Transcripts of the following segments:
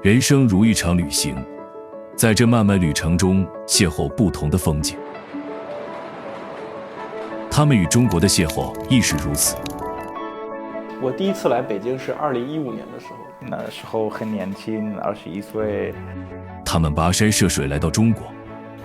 人生如一场旅行，在这漫漫旅程中邂逅不同的风景。他们与中国的邂逅亦是如此。我第一次来北京是2015年的时候，那时候很年轻，21岁。他们跋山涉水来到中国，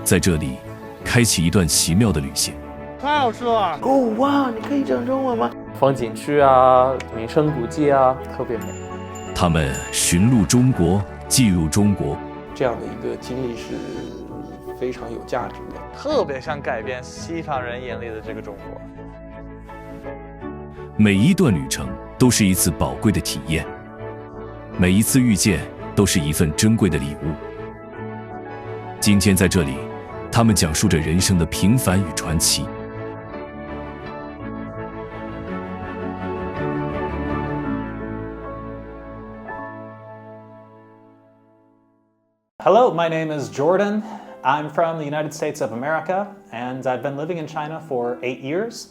在这里开启一段奇妙的旅行。太好吃了！哦哇，你可以讲中文吗？风景区啊，名胜古迹啊，特别美。他们寻路中国，进入中国，这样的一个经历是非常有价值的，特别想改变西方人眼里的这个中国。每一段旅程都是一次宝贵的体验，每一次遇见都是一份珍贵的礼物。今天在这里，他们讲述着人生的平凡与传奇。Hello, my name is Jordan. I'm from the United States of America, and I've been living in China for 8 years.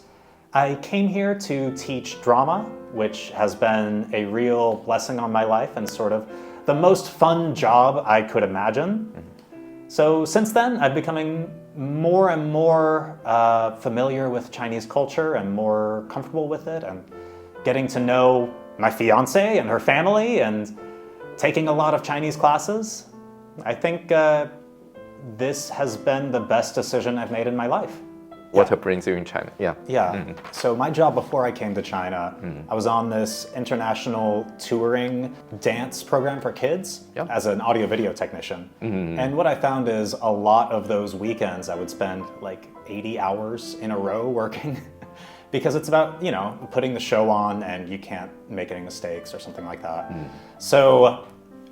I came here to teach drama, which has been a real blessing on my life and sort of the most fun job I could imagine. So since then, I've becoming more and more familiar with Chinese culture and more comfortable with it, and getting to know my fiance and her family, and taking a lot of Chinese classes. I think this has been the best decision I've made in my life. What brings you in China? Yeah. So my job before I came to China, I was on this international touring dance program for kids as an audio video technician. And what I found is a lot of those weekends I would spend like 80 hours in a row working because it's about, you know, putting the show on and you can't make any mistakes or something like that. So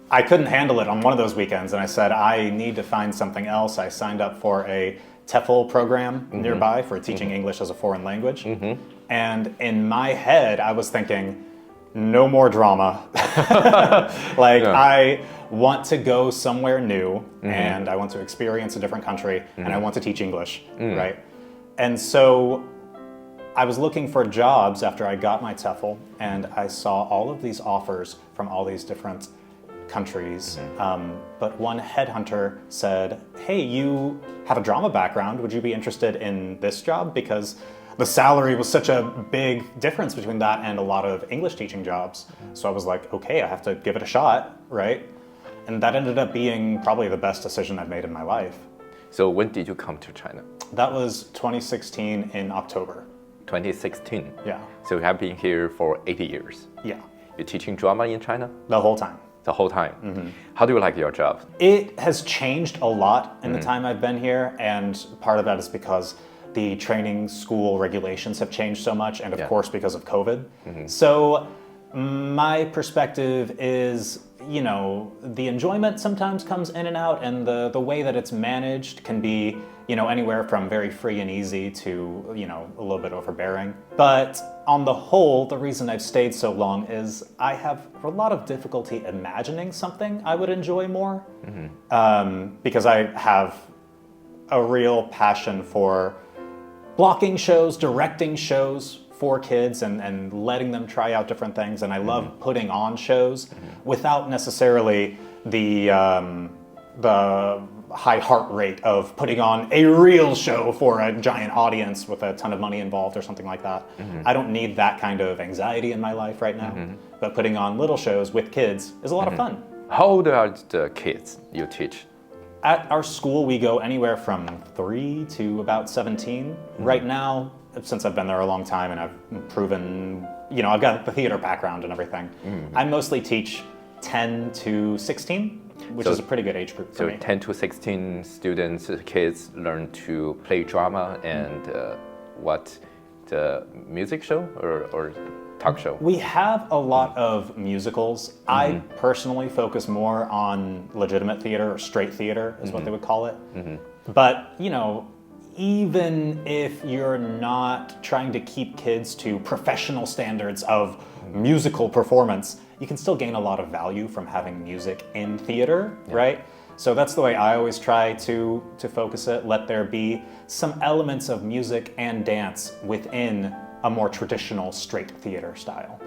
I couldn't handle it on one of those weekends, and I said, I need to find something else. I signed up for a TEFL program nearby for teaching English as a foreign language. And in my head, I was thinking, no more drama. I want to go somewhere new, and I want to experience a different country, and I want to teach English, right? And so I was looking for jobs after I got my TEFL, and I saw all of these offers from all these different countries, but one headhunter said, hey, you have a drama background, would you be interested in this job? Because the salary was such a big difference between that and a lot of English teaching jobs. So I was like, okay, I have to give it a shot, right? And that ended up being probably the best decision I've made in my life. So when did you come to China? That was 2016 in October. 2016? Yeah. So you have been here for 80 years? Yeah. You're teaching drama in China? The whole time. The whole time. How do you like your job? It has changed a lot in the time I've been here, and part of that is because the training school regulations have changed so much, and of course because of COVID. So my perspective is, you know, the enjoyment sometimes comes in and out, and the way that it's managed can be, you know, anywhere from very free and easy to, you know, a little bit overbearing. But on the whole, the reason I've stayed so long is I have a lot of difficulty imagining something I would enjoy more, because I have a real passion for blocking shows, directing shows for kids, and letting them try out different things. And I love putting on shows without necessarily the high heart rate of putting on a real show for a giant audience with a ton of money involved or something like that. I don't need that kind of anxiety in my life right now, but putting on little shows with kids is a lot of fun. How old are the kids you teach? At our school, we go anywhere from 3 to about 17. Right now, since I've been there a long time and I've proven, you know, I've got the theater background and everything, I mostly teach 10 to 16. Which is a pretty good age group for me. So 10 to 16 students, kids learn to play drama and what, the music show or talk show? We have a lot of musicals. I personally focus more on legitimate theater, or straight theater is what they would call it. But, you know, even if you're not trying to keep kids to professional standards of musical performance, you can still gain a lot of value from having music in theater, right? So that's the way I always try to focus it. Let there be some elements of music and dance within a more traditional straight theater style.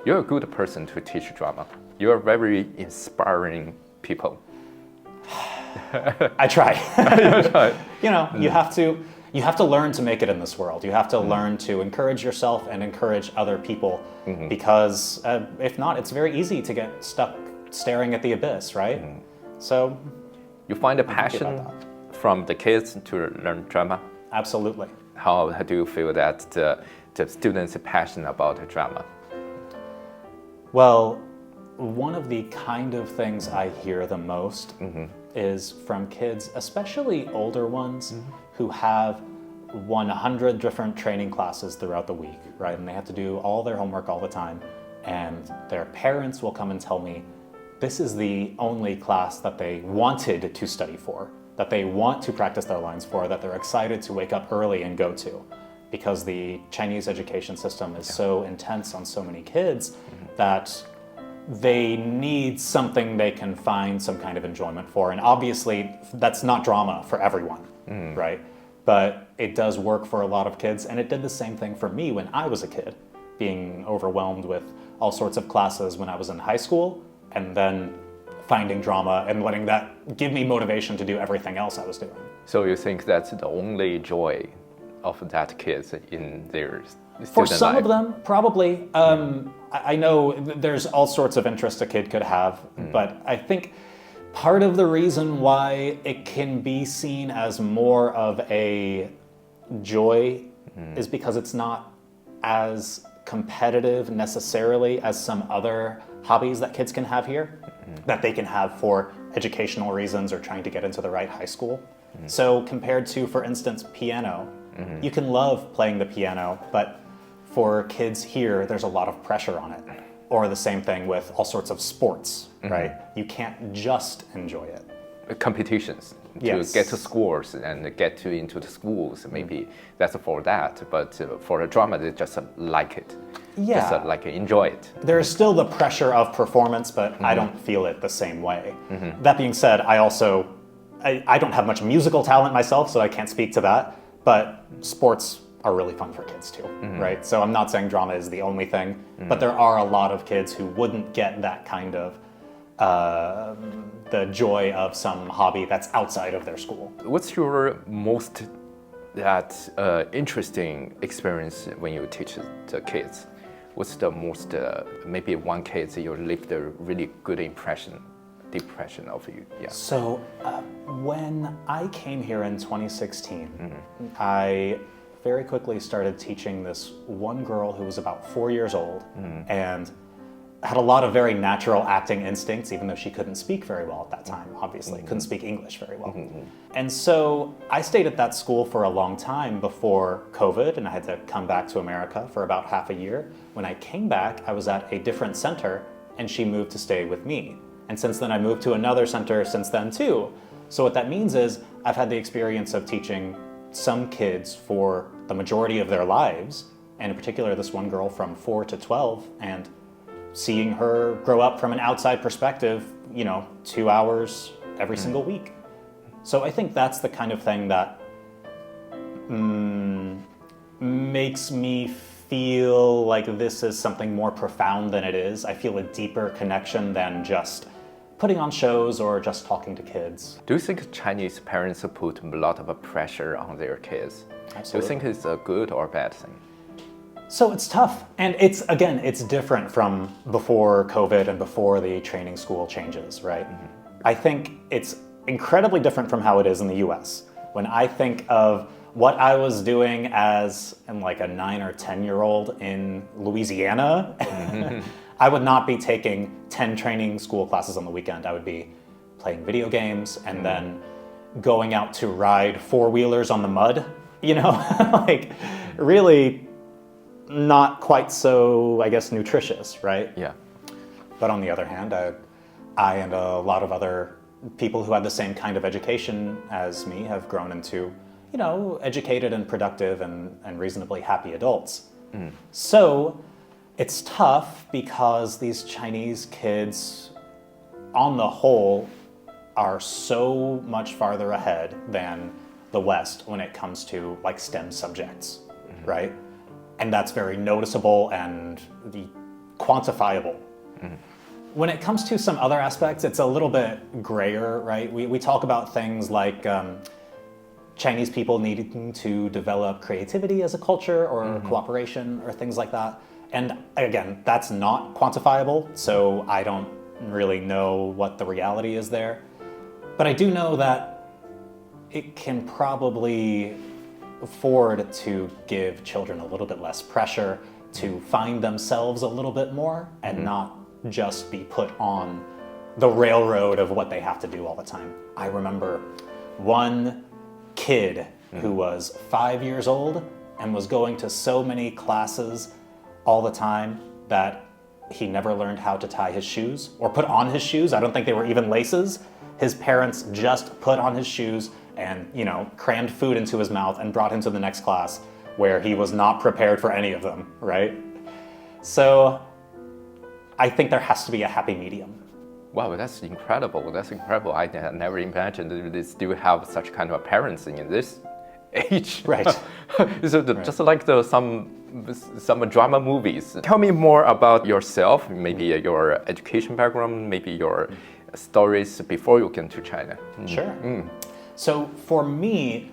You're a good person to teach drama. You're a very inspiring people? I try. You try. You know, you have to learn to make it in this world. You have to learn to encourage yourself and encourage other people, because if not, it's very easy to get stuck staring at the abyss, right? So You find a passion from the kids to learn drama? absolutely. How do you feel that the students are passionate about drama? Well, one of the kind of things I hear the most is from kids, especially older ones, who have 100 different training classes throughout the week, right? And they have to do all their homework all the time. And their parents will come and tell me, this is the only class that they wanted to study for, that they want to practice their lines for, that they're excited to wake up early and go to. Because the Chinese education system is so intense on so many kids that they need something they can find some kind of enjoyment for. And obviously, that's not drama for everyone, right? But it does work for a lot of kids. And it did the same thing for me when I was a kid, being overwhelmed with all sorts of classes when I was in high school, and then finding drama and letting that give me motivation to do everything else I was doing. So you think that's the only joy of that kids in their student For some life? of them, probably. I know there's all sorts of interest a kid could have, but I think part of the reason why it can be seen as more of a joy is because it's not as competitive necessarily as some other hobbies that kids can have here, that they can have for educational reasons or trying to get into the right high school. So compared to, for instance, piano, you can love playing the piano, but for kids here, there's a lot of pressure on it. Or the same thing with all sorts of sports, right? You can't just enjoy it. Competitions to Yes. get to scores and get into the schools, maybe that's for that. But for the drama, they just like it. Yeah. Just like enjoy it. There's still the pressure of performance, but I don't feel it the same way. That being said, I don't have much musical talent myself, so I can't speak to that. But sports are really fun for kids too, right? So I'm not saying drama is the only thing, but there are a lot of kids who wouldn't get that kind of the joy of some hobby that's outside of their school. What's your most interesting experience when you teach the kids? What's the most, maybe one case you left a really good impression, deep impression of you? Yeah. So when I came here in 2016, I very quickly started teaching this one girl who was about 4 years old and had a lot of very natural acting instincts, even though she couldn't speak very well at that time, obviously. Couldn't speak English very well. And so I stayed at that school for a long time before COVID, and I had to come back to America for about half a year. When I came back, I was at a different center, and she moved to stay with me. And since then, I moved to another center since then, too. So what that means is I've had the experience of teaching some kids for the majority of their lives, and in particular, this one girl from 4 to 12, and seeing her grow up from an outside perspective, 2 hours every single week. So I think that's the kind of thing that makes me feel like this is something more profound than it is. I feel a deeper connection than just putting on shows or just talking to kids. Do you think Chinese parents put a lot of pressure on their kids? Absolutely. Do you think it's a good or bad thing? So it's tough, and it's different from before COVID and before the training school changes, right? I think it's incredibly different from how it is in the US. When I think of what I was doing as like a 9 or 10-year-old in Louisiana, I would not be taking 10 training school classes on the weekend. I would be playing video games and then going out to ride four-wheelers on the mud, like really not quite so, I guess, nutritious, right? Yeah. But on the other hand, I and a lot of other people who had the same kind of education as me have grown into, educated and productive and reasonably happy adults. So it's tough because these Chinese kids, on the whole, are so much farther ahead than the West when it comes to like STEM subjects, right? And that's very noticeable and quantifiable. When it comes to some other aspects, it's a little bit grayer, right? We talk about things like Chinese people needing to develop creativity as a culture or cooperation or things like that. And again, that's not quantifiable, so I don't really know what the reality is there. But I do know that it can probably afford to give children a little bit less pressure to find themselves a little bit more and not just be put on the railroad of what they have to do all the time. I remember one kid who was 5 years old and was going to so many classes all the time that he never learned how to tie his shoes or put on his shoes. I don't think they were even laces. His parents just put on his shoes and, crammed food into his mouth and brought him to the next class where he was not prepared for any of them, right? So I think there has to be a happy medium. Wow, that's incredible. That's incredible. I never imagined that they still have such kind of parents in this age. Right. So just like some drama movies. Tell me more about yourself, maybe your education background, maybe your stories before you came to China. Sure. So for me,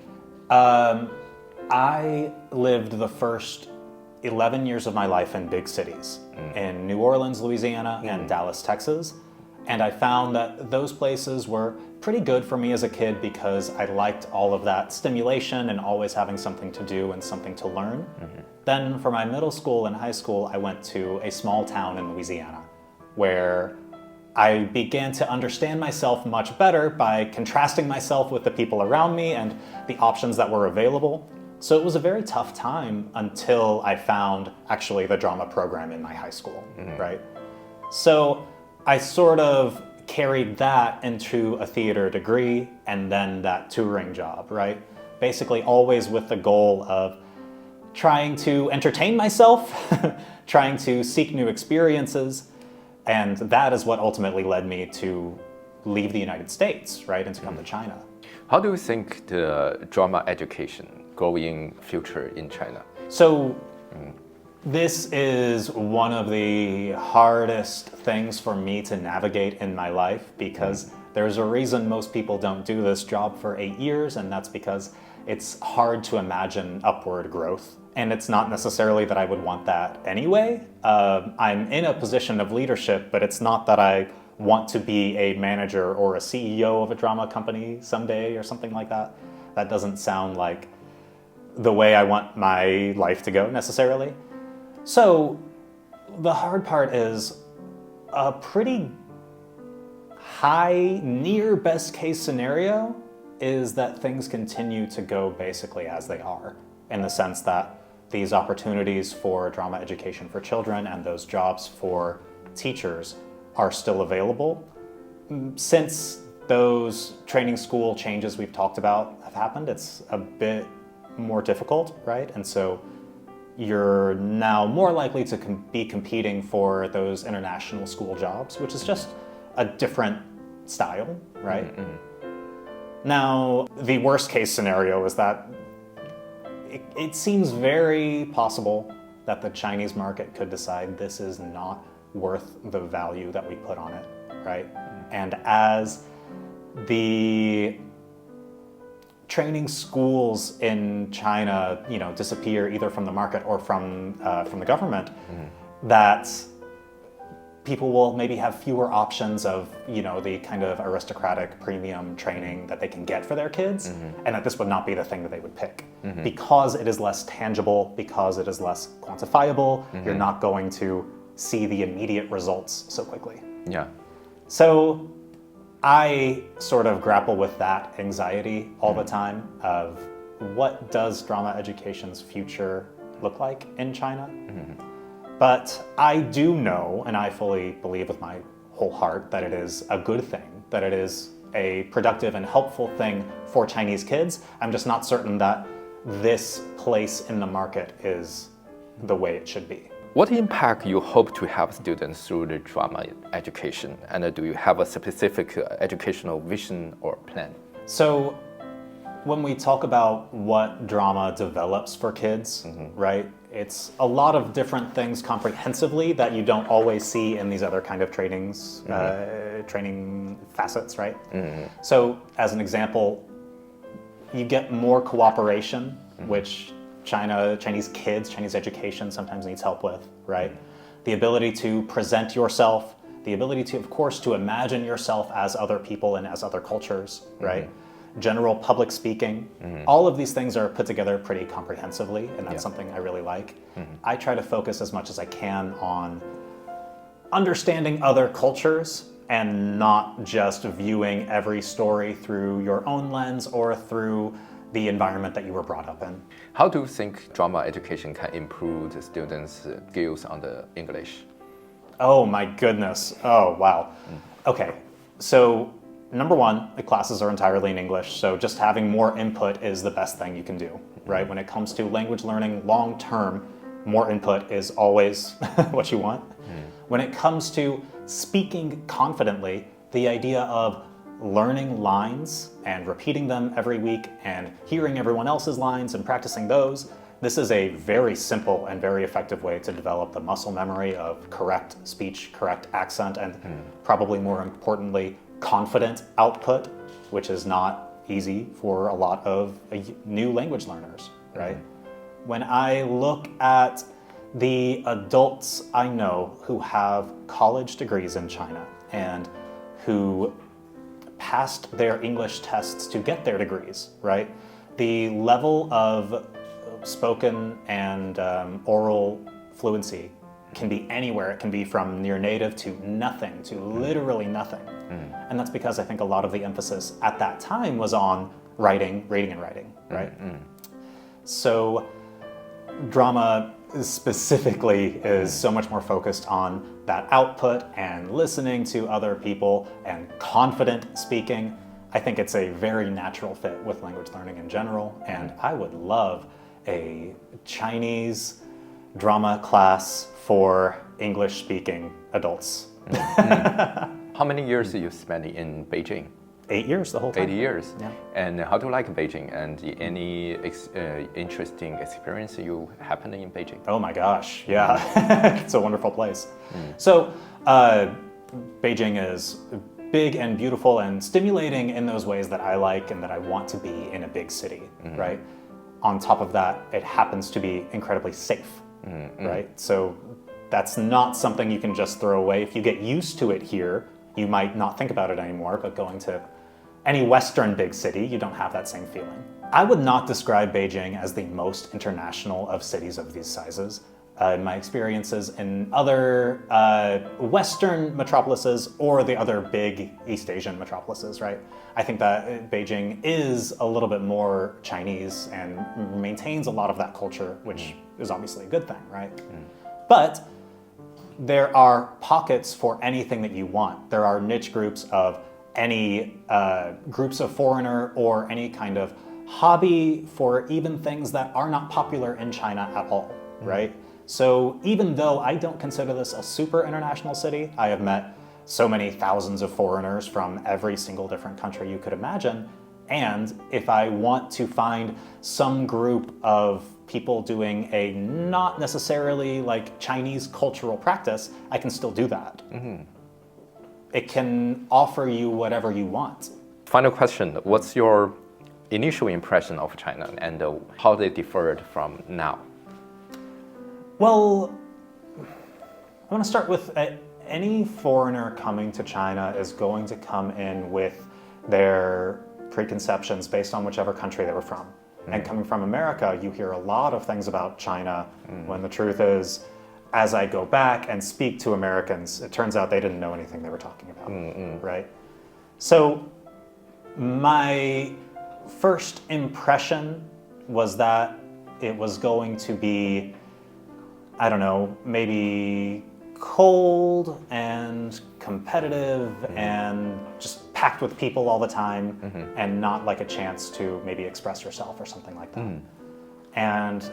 I lived the first 11 years of my life in big cities, in New Orleans, Louisiana, and Dallas, Texas. And I found that those places were pretty good for me as a kid because I liked all of that stimulation and always having something to do and something to learn. Then for my middle school and high school, I went to a small town in Louisiana where I began to understand myself much better by contrasting myself with the people around me and the options that were available. So it was a very tough time until I found actually the drama program in my high school, right? So I sort of carried that into a theater degree and then that touring job, right? Basically always with the goal of trying to entertain myself, trying to seek new experiences, and that is what ultimately led me to leave the United States, right, and to come to China. How do you think the drama education go in future in China? So this is one of the hardest things for me to navigate in my life because there's a reason most people don't do this job for 8 years, and that's because it's hard to imagine upward growth. And it's not necessarily that I would want that anyway. I'm in a position of leadership, but it's not that I want to be a manager or a CEO of a drama company someday or something like that. That doesn't sound like the way I want my life to go necessarily. So the hard part is a pretty high, near best case scenario is that things continue to go basically as they are, in the sense that these opportunities for drama education for children and those jobs for teachers are still available. Since those training school changes we've talked about have happened, it's a bit more difficult, right? And so you're now more likely to be competing for those international school jobs, which is just a different style, right? Now, the worst case scenario is that it seems very possible that the Chinese market could decide this is not worth the value that we put on it, right? And as the training schools in China, disappear either from the market or from the government, that people will maybe have fewer options of, the kind of aristocratic premium training that they can get for their kids, and that this would not be the thing that they would pick. Because it is less tangible, because it is less quantifiable, you're not going to see the immediate results so quickly. Yeah. So I sort of grapple with that anxiety all the time of what does drama education's future look like in China? But I do know, and I fully believe with my whole heart, that it is a good thing, that it is a productive and helpful thing for Chinese kids. I'm just not certain that this place in the market is the way it should be. What impact you hope to have students through the drama education? And do you have a specific educational vision or plan? So when we talk about what drama develops for kids, right, it's a lot of different things comprehensively that you don't always see in these other kind of trainings, training facets, right? So as an example, you get more cooperation, which Chinese kids, Chinese education sometimes needs help with, right? The ability to present yourself, the ability to, of course, to imagine yourself as other people and as other cultures, right? General public speaking, all of these things are put together pretty comprehensively, and that's something I really like. I try to focus as much as I can on understanding other cultures and not just viewing every story through your own lens or through the environment that you were brought up in. How do you think drama education can improve the students' skills on the English? Oh my goodness. Oh, wow. Okay, so number one, the classes are entirely in English, so just having more input is the best thing you can do, right? When it comes to language learning long term, more input is always what you want. When it comes to speaking confidently, the idea of learning lines and repeating them every week and hearing everyone else's lines and practicing those, this is a very simple and very effective way to develop the muscle memory of correct speech, correct accent, and probably more importantly, confident output, which is not easy for a lot of new language learners, right? When I look at the adults I know who have college degrees in China and who passed their English tests to get their degrees, right? The level of spoken and oral fluency can be anywhere. It can be from near native to nothing, to literally nothing. And that's because I think a lot of the emphasis at that time was on writing, reading and writing, right? So drama specifically is so much more focused on that output and listening to other people and confident speaking. I think it's a very natural fit with language learning in general, and I would love a Chinese drama class for English-speaking adults. How many years did you spend in Beijing? 8 years, the whole time. 8 years. Yeah. And how do you like Beijing? And any interesting experience you happened in Beijing? Oh my gosh, yeah. It's a wonderful place. So Beijing is big and beautiful and stimulating in those ways that I like and that I want to be in a big city, right? On top of that, it happens to be incredibly safe, right? So that's not something you can just throw away. If you get used to it here, you might not think about it anymore, but going to any Western big city, you don't have that same feeling. I would not describe Beijing as the most international of cities of these sizes. My experiences in other Western metropolises or the other big East Asian metropolises, right? I think that Beijing is a little bit more Chinese and maintains a lot of that culture, which is obviously a good thing, right? But there are pockets for anything that you want. There are niche groups of any groups of foreigner or any kind of hobby for even things that are not popular in China at all, right? So even though I don't consider this a super international city, I have met so many thousands of foreigners from every single different country you could imagine. And if I want to find some group of people doing a not necessarily like Chinese cultural practice, I can still do that. It can offer you whatever you want. Final question, what's your initial impression of China and how they differed from now? Well, I want to start with any foreigner coming to China is going to come in with their preconceptions based on whichever country they were from. And coming from America, you hear a lot of things about China when the truth is, as I go back and speak to Americans, it turns out they didn't know anything they were talking about, right? So my first impression was that it was going to be, I don't know, maybe cold and competitive and just packed with people all the time and not like a chance to maybe express yourself or something like that. And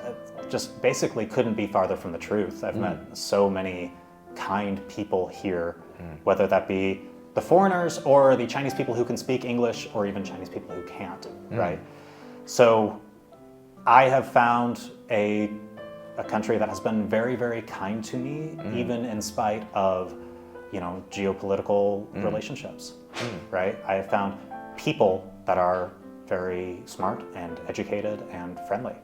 just basically couldn't be farther from the truth. I've met so many kind people here, whether that be the foreigners or the Chinese people who can speak English or even Chinese people who can't, right? So I have found a a country that has been very, very kind to me, even in spite of, geopolitical relationships, right? I have found people that are very smart and educated and friendly.